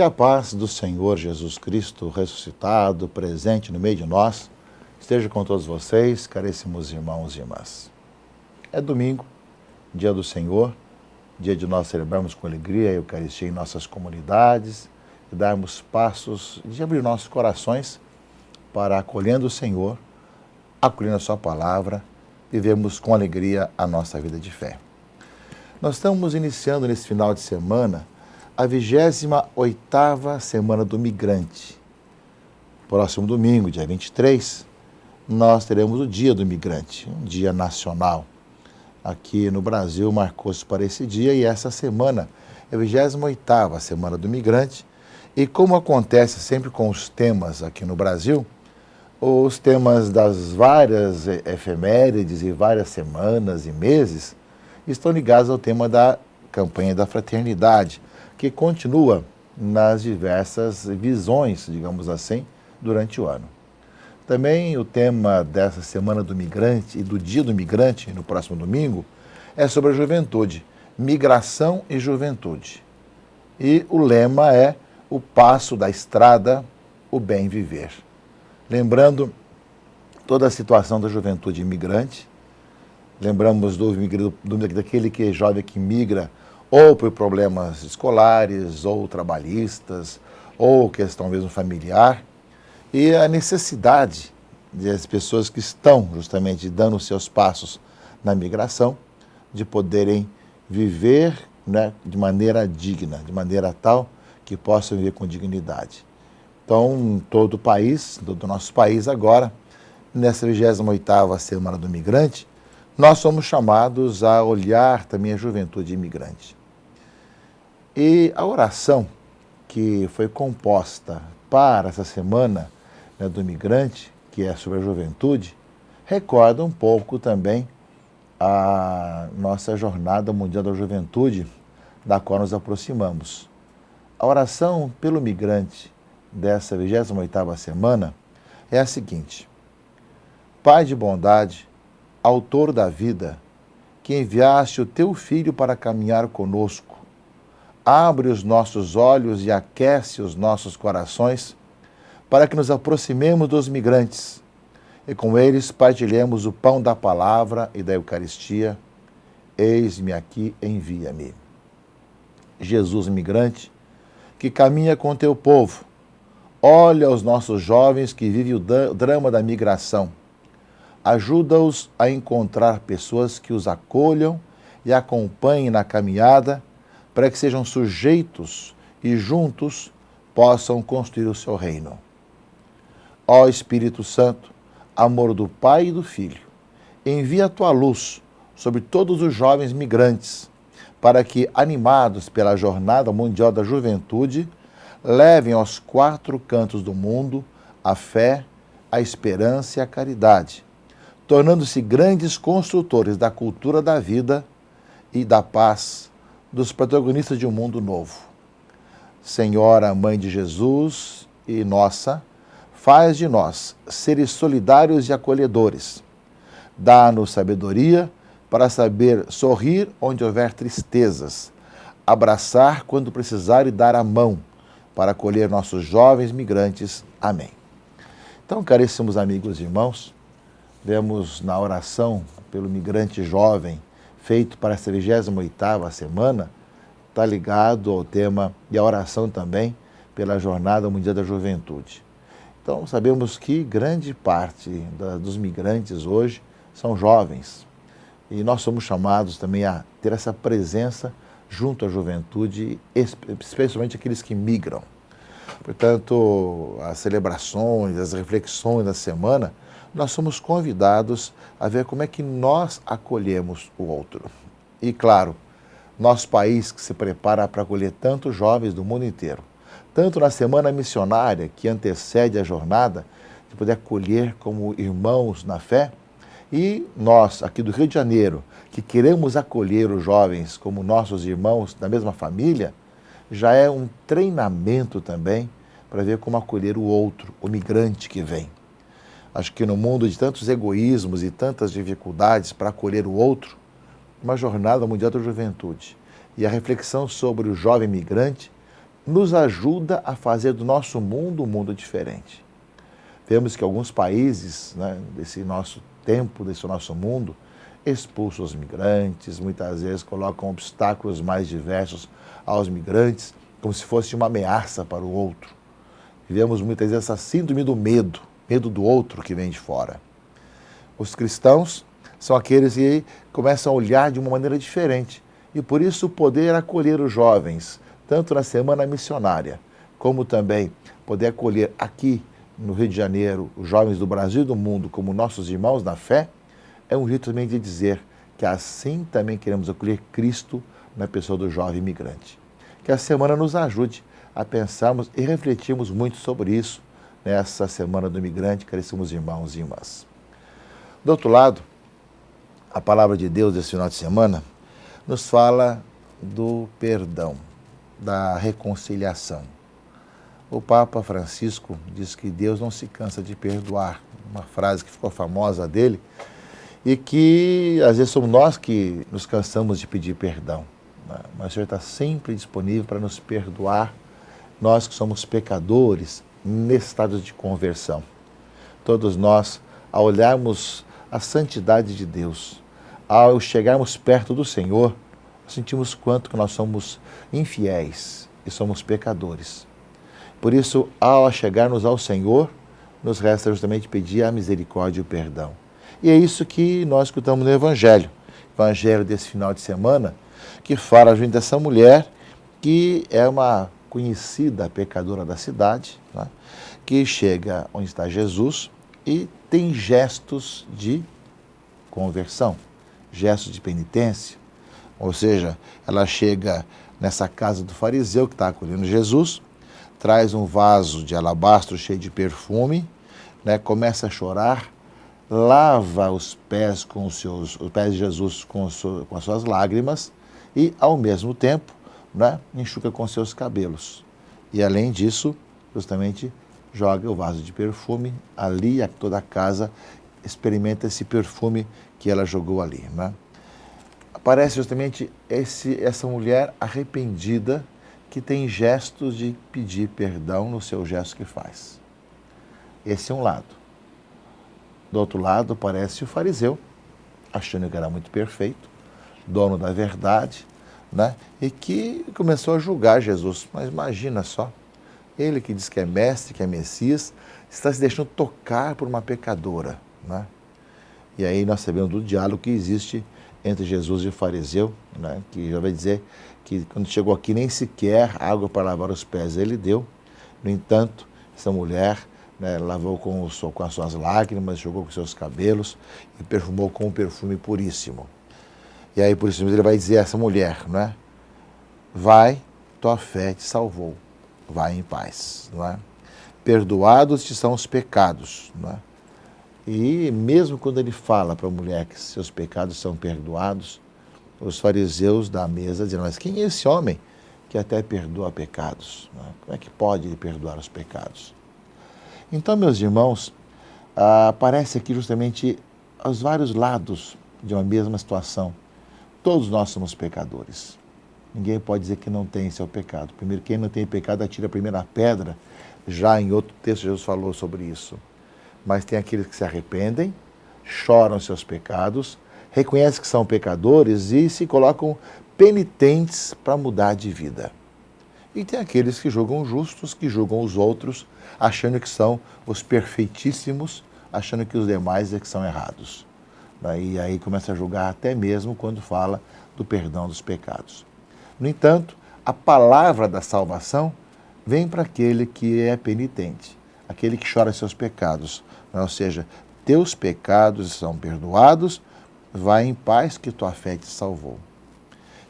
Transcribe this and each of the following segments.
a paz do Senhor Jesus Cristo ressuscitado, presente no meio de nós, esteja com todos vocês, caríssimos irmãos e irmãs. É domingo, dia do Senhor, dia de nós celebrarmos com alegria a Eucaristia em nossas comunidades e darmos passos de abrir nossos corações para, acolhendo o Senhor, acolhendo a sua palavra, vivemos com alegria a nossa vida de fé. Nós estamos iniciando nesse final de semana a 28ª Semana do Migrante. Próximo domingo, dia 23, nós teremos o Dia do Migrante, um dia nacional. Aqui no Brasil marcou-se para esse dia e essa semana é a 28ª Semana do Migrante. E como acontece sempre com os temas aqui no Brasil, os temas das várias efemérides e várias semanas e meses estão ligados ao tema da campanha da fraternidade, que continua nas diversas visões, digamos assim, durante o ano. Também o tema dessa Semana do Migrante e do Dia do Migrante, no próximo domingo, é sobre a juventude, migração e juventude. E o lema é o passo da estrada, o bem viver. Lembrando toda a situação da juventude imigrante, lembramos daquele que é jovem que migra ou por problemas escolares, ou trabalhistas, ou questão mesmo familiar, e a necessidade das pessoas que estão justamente dando os seus passos na migração, de poderem viver, né, de maneira digna, de maneira tal que possam viver com dignidade. Então, em todo o país, todo o nosso país agora, nessa 28ª Semana do Migrante, nós somos chamados a olhar também a juventude imigrante. E a oração que foi composta para essa semana, né, do migrante, que é sobre a juventude, recorda um pouco também a nossa Jornada Mundial da Juventude, da qual nos aproximamos. A oração pelo migrante dessa 28ª semana é a seguinte: Pai de bondade, autor da vida, que enviaste o teu Filho para caminhar conosco, abre os nossos olhos e aquece os nossos corações para que nos aproximemos dos migrantes e com eles partilhemos o pão da palavra e da Eucaristia. Eis-me aqui, envia-me. Jesus migrante, que caminha com teu povo, olha os nossos jovens que vivem o drama da migração. Ajuda-os a encontrar pessoas que os acolham e acompanhem na caminhada para que sejam sujeitos e juntos possam construir o seu reino. Ó Espírito Santo, amor do Pai e do Filho, envia a tua luz sobre todos os jovens migrantes, para que, animados pela Jornada Mundial da Juventude, levem aos 4 cantos do mundo a fé, a esperança e a caridade, tornando-se grandes construtores da cultura da vida e da paz, dos protagonistas de um mundo novo. Senhora, Mãe de Jesus e nossa, faz de nós seres solidários e acolhedores. Dá-nos sabedoria para saber sorrir onde houver tristezas, abraçar quando precisar e dar a mão para acolher nossos jovens migrantes. Amém. Então, caríssimos amigos e irmãos, vemos na oração pelo migrante jovem, feito para essa 28ª semana, está ligado ao tema e à oração também pela Jornada Mundial da Juventude. Então, sabemos que grande parte dos migrantes hoje são jovens e nós somos chamados também a ter essa presença junto à juventude, especialmente aqueles que migram. Portanto, as celebrações, as reflexões da semana, nós somos convidados a ver como é que nós acolhemos o outro. E, claro, nosso país que se prepara para acolher tantos jovens do mundo inteiro, tanto na semana missionária que antecede a jornada, de poder acolher como irmãos na fé, e nós, aqui do Rio de Janeiro, que queremos acolher os jovens como nossos irmãos da mesma família, já é um treinamento também para ver como acolher o outro, o migrante que vem. Acho que no mundo de tantos egoísmos e tantas dificuldades para acolher o outro, uma Jornada Mundial da Juventude e a reflexão sobre o jovem migrante nos ajuda a fazer do nosso mundo um mundo diferente. Vemos que alguns países, né, desse nosso tempo, desse nosso mundo, expulsam os migrantes, muitas vezes colocam obstáculos mais diversos aos migrantes, como se fosse uma ameaça para o outro. Vivemos muitas vezes essa síndrome do medo, medo do outro que vem de fora. Os cristãos são aqueles que começam a olhar de uma maneira diferente e por isso poder acolher os jovens, tanto na Semana Missionária, como também poder acolher aqui no Rio de Janeiro os jovens do Brasil e do mundo como nossos irmãos na fé, é um jeito também de dizer que assim também queremos acolher Cristo na pessoa do jovem imigrante. Que a semana nos ajude a pensarmos e refletirmos muito sobre isso nessa Semana do Imigrante, caríssimos irmãos e irmãs. Do outro lado, a palavra de Deus desse final de semana nos fala do perdão, da reconciliação. O Papa Francisco diz que Deus não se cansa de perdoar, uma frase que ficou famosa dele, e que às vezes somos nós que nos cansamos de pedir perdão, né? Mas o Senhor está sempre disponível para nos perdoar, nós que somos pecadores nesse estado de conversão. Todos nós, ao olharmos a santidade de Deus, ao chegarmos perto do Senhor, sentimos quanto que nós somos infiéis e somos pecadores. Por isso, ao chegarmos ao Senhor, nos resta justamente pedir a misericórdia e o perdão. E é isso que nós escutamos no Evangelho desse final de semana, que fala junto dessa mulher que é uma conhecida pecadora da cidade, né, que chega onde está Jesus e tem gestos de conversão, gestos de penitência. Ou seja, ela chega nessa casa do fariseu que está acolhendo Jesus, traz um vaso de alabastro cheio de perfume, né, começa a chorar, lava os pés de Jesus com as suas lágrimas e, ao mesmo tempo, né, enxuga com seus cabelos. E, além disso, justamente joga o vaso de perfume ali, toda a casa experimenta esse perfume que ela jogou ali, né? Aparece justamente essa mulher arrependida que tem gestos de pedir perdão no seu gesto que faz. Esse é um lado. Do outro lado, aparece o fariseu, achando que era muito perfeito, dono da verdade, né? E que começou a julgar Jesus. Mas imagina só, ele que diz que é mestre, que é Messias, está se deixando tocar por uma pecadora, né? E aí nós sabemos do diálogo que existe entre Jesus e o fariseu, né? Que já vai dizer que quando chegou aqui nem sequer água para lavar os pés ele deu. No entanto, essa mulher, né, lavou com as suas lágrimas, jogou com seus cabelos e perfumou com um perfume puríssimo. E aí por isso ele vai dizer a essa mulher, né? Vai, tua fé te salvou, vai em paz, não é? Perdoados te são os pecados, não é? E mesmo quando ele fala para a mulher que seus pecados são perdoados, os fariseus da mesa dizem, mas quem é esse homem que até perdoa pecados? Não é? Como é que pode ele perdoar os pecados? Então, meus irmãos, aparece aqui justamente os vários lados de uma mesma situação. Todos nós somos pecadores. Ninguém pode dizer que não tem seu pecado. Primeiro, quem não tem pecado, atira a primeira pedra. Já em outro texto, Jesus falou sobre isso. Mas tem aqueles que se arrependem, choram seus pecados, reconhecem que são pecadores e se colocam penitentes para mudar de vida. E tem aqueles que julgam justos, que julgam os outros, achando que são os perfeitíssimos, achando que os demais é que são errados. E aí começa a julgar até mesmo quando fala do perdão dos pecados. No entanto, a palavra da salvação vem para aquele que é penitente, aquele que chora seus pecados. Ou seja, teus pecados são perdoados, vai em paz que tua fé te salvou.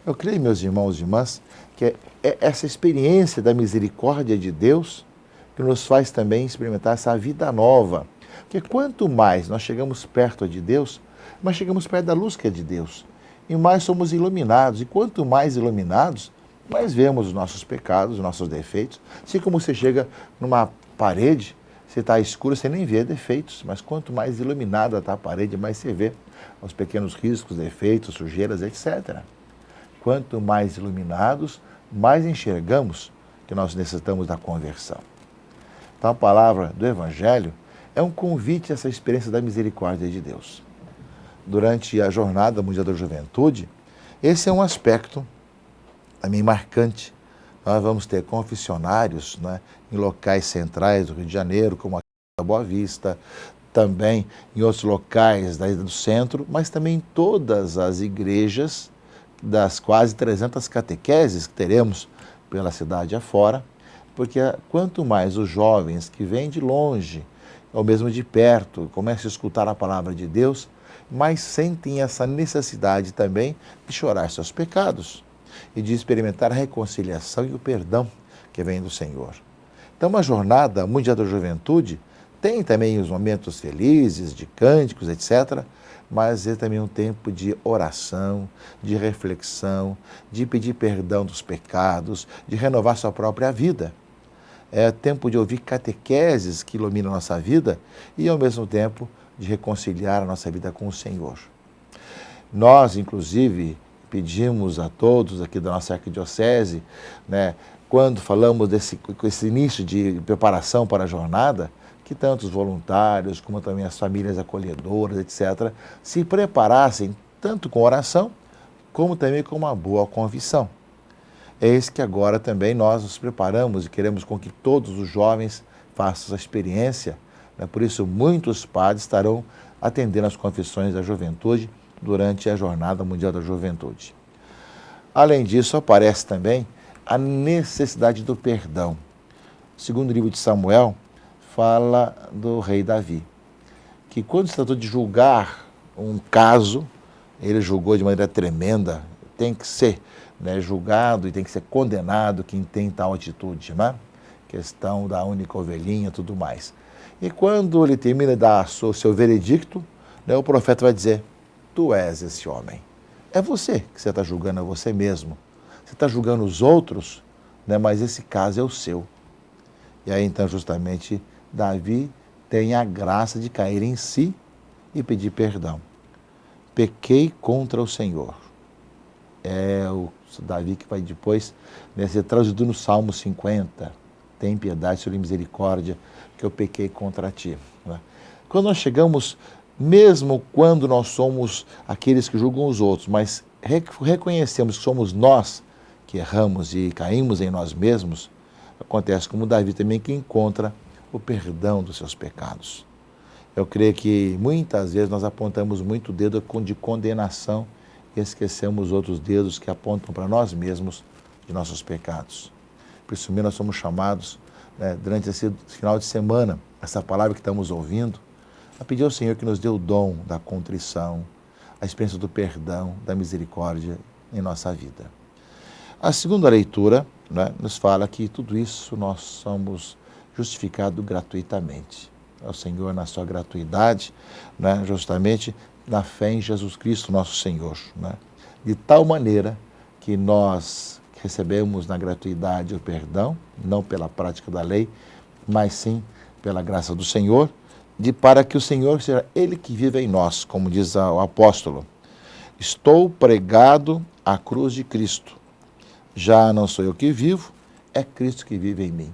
Eu creio, meus irmãos e irmãs, que é essa experiência da misericórdia de Deus que nos faz também experimentar essa vida nova. Porque quanto mais nós chegamos perto de Deus, mais chegamos perto da luz que é de Deus. E mais somos iluminados. E quanto mais iluminados, mais vemos os nossos pecados, os nossos defeitos. Assim como você chega numa parede, você está escuro, você nem vê defeitos. Mas quanto mais iluminada está a parede, mais você vê os pequenos riscos, defeitos, sujeiras, etc. Quanto mais iluminados, mais enxergamos que nós necessitamos da conversão. Então a palavra do Evangelho é um convite a essa experiência da misericórdia de Deus. Durante a Jornada Mundial da Juventude, esse é um aspecto também marcante. Nós vamos ter confessionários, né, em locais centrais do Rio de Janeiro, como aqui na Boa Vista, também em outros locais da ilha do centro, mas também em todas as igrejas das quase 300 catequeses que teremos pela cidade afora, porque quanto mais os jovens que vêm de longe, ou mesmo de perto, começam a escutar a palavra de Deus, mais sentem essa necessidade também de chorar seus pecados e de experimentar a reconciliação e o perdão que vem do Senhor. Então, uma jornada mundial da juventude tem também os momentos felizes, de cânticos, etc., mas é também um tempo de oração, de reflexão, de pedir perdão dos pecados, de renovar sua própria vida. É tempo de ouvir catequeses que iluminam a nossa vida e, ao mesmo tempo, de reconciliar a nossa vida com o Senhor. Nós, inclusive, pedimos a todos aqui da nossa arquidiocese, né, quando falamos com esse início de preparação para a jornada, que tanto os voluntários, como também as famílias acolhedoras, etc., se preparassem tanto com oração, como também com uma boa confissão. Eis que agora também nós nos preparamos e queremos com que todos os jovens façam essa experiência, né? Por isso muitos padres estarão atendendo as confissões da juventude durante a Jornada Mundial da Juventude. Além disso, aparece também a necessidade do perdão. Segundo o livro de Samuel, fala do rei Davi, que quando se tratou de julgar um caso, ele julgou de maneira tremenda, tem que ser, né, julgado e tem que ser condenado quem tem tal atitude, né? Questão da única ovelhinha e tudo mais. E quando ele termina de dar o seu veredicto, né, o profeta vai dizer: tu és esse homem. É você que você está julgando a você mesmo. Você está julgando os outros, né, mas esse caso é o seu. E aí então justamente Davi tem a graça de cair em si e pedir perdão. Pequei contra o Senhor. É o Davi que vai depois, né, ser traduzido no Salmo 50. Tem piedade, Senhor, e misericórdia, que eu pequei contra ti. Né? Quando nós chegamos, mesmo quando nós somos aqueles que julgam os outros, mas reconhecemos que somos nós que erramos e caímos em nós mesmos, acontece como Davi também, que encontra o perdão dos seus pecados. Eu creio que muitas vezes nós apontamos muito o dedo de condenação e esquecemos outros dedos que apontam para nós mesmos de nossos pecados. Por isso mesmo nós somos chamados, né, durante esse final de semana, essa palavra que estamos ouvindo, a pedir ao Senhor que nos dê o dom da contrição, a experiência do perdão, da misericórdia em nossa vida. A segunda leitura, né, nos fala que tudo isso nós somos justificados gratuitamente. O Senhor, na sua gratuidade, né, justamente na fé em Jesus Cristo, nosso Senhor. Né, de tal maneira que nós recebemos na gratuidade o perdão, não pela prática da lei, mas sim pela graça do Senhor, para que o Senhor seja Ele que vive em nós, como diz o apóstolo. Estou pregado à cruz de Cristo. Já não sou eu que vivo, é Cristo que vive em mim.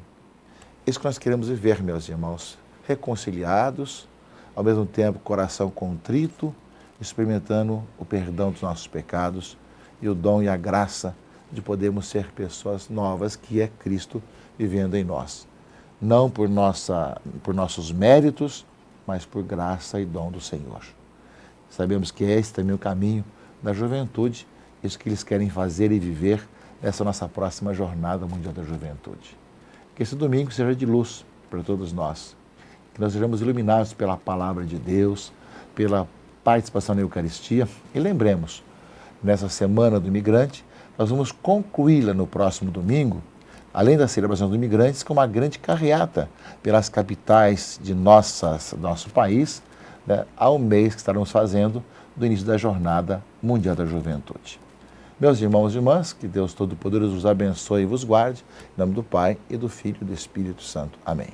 Isso que nós queremos viver, meus irmãos, reconciliados, ao mesmo tempo coração contrito, experimentando o perdão dos nossos pecados e o dom e a graça de podermos ser pessoas novas, que é Cristo vivendo em nós. Não por nossos méritos, mas por graça e dom do Senhor. Sabemos que esse também é o caminho da juventude, isso que eles querem fazer e viver nessa nossa próxima Jornada Mundial da Juventude. Que esse domingo seja de luz para todos nós, que nós sejamos iluminados pela palavra de Deus, pela participação na Eucaristia, e lembremos, nessa Semana do Imigrante, nós vamos concluí-la no próximo domingo, além da celebração dos imigrantes, com uma grande carreata pelas capitais de nosso país, né, ao mês que estaremos fazendo do início da Jornada Mundial da Juventude. Meus irmãos e irmãs, que Deus Todo-Poderoso os abençoe e vos guarde, em nome do Pai, e do Filho e do Espírito Santo. Amém.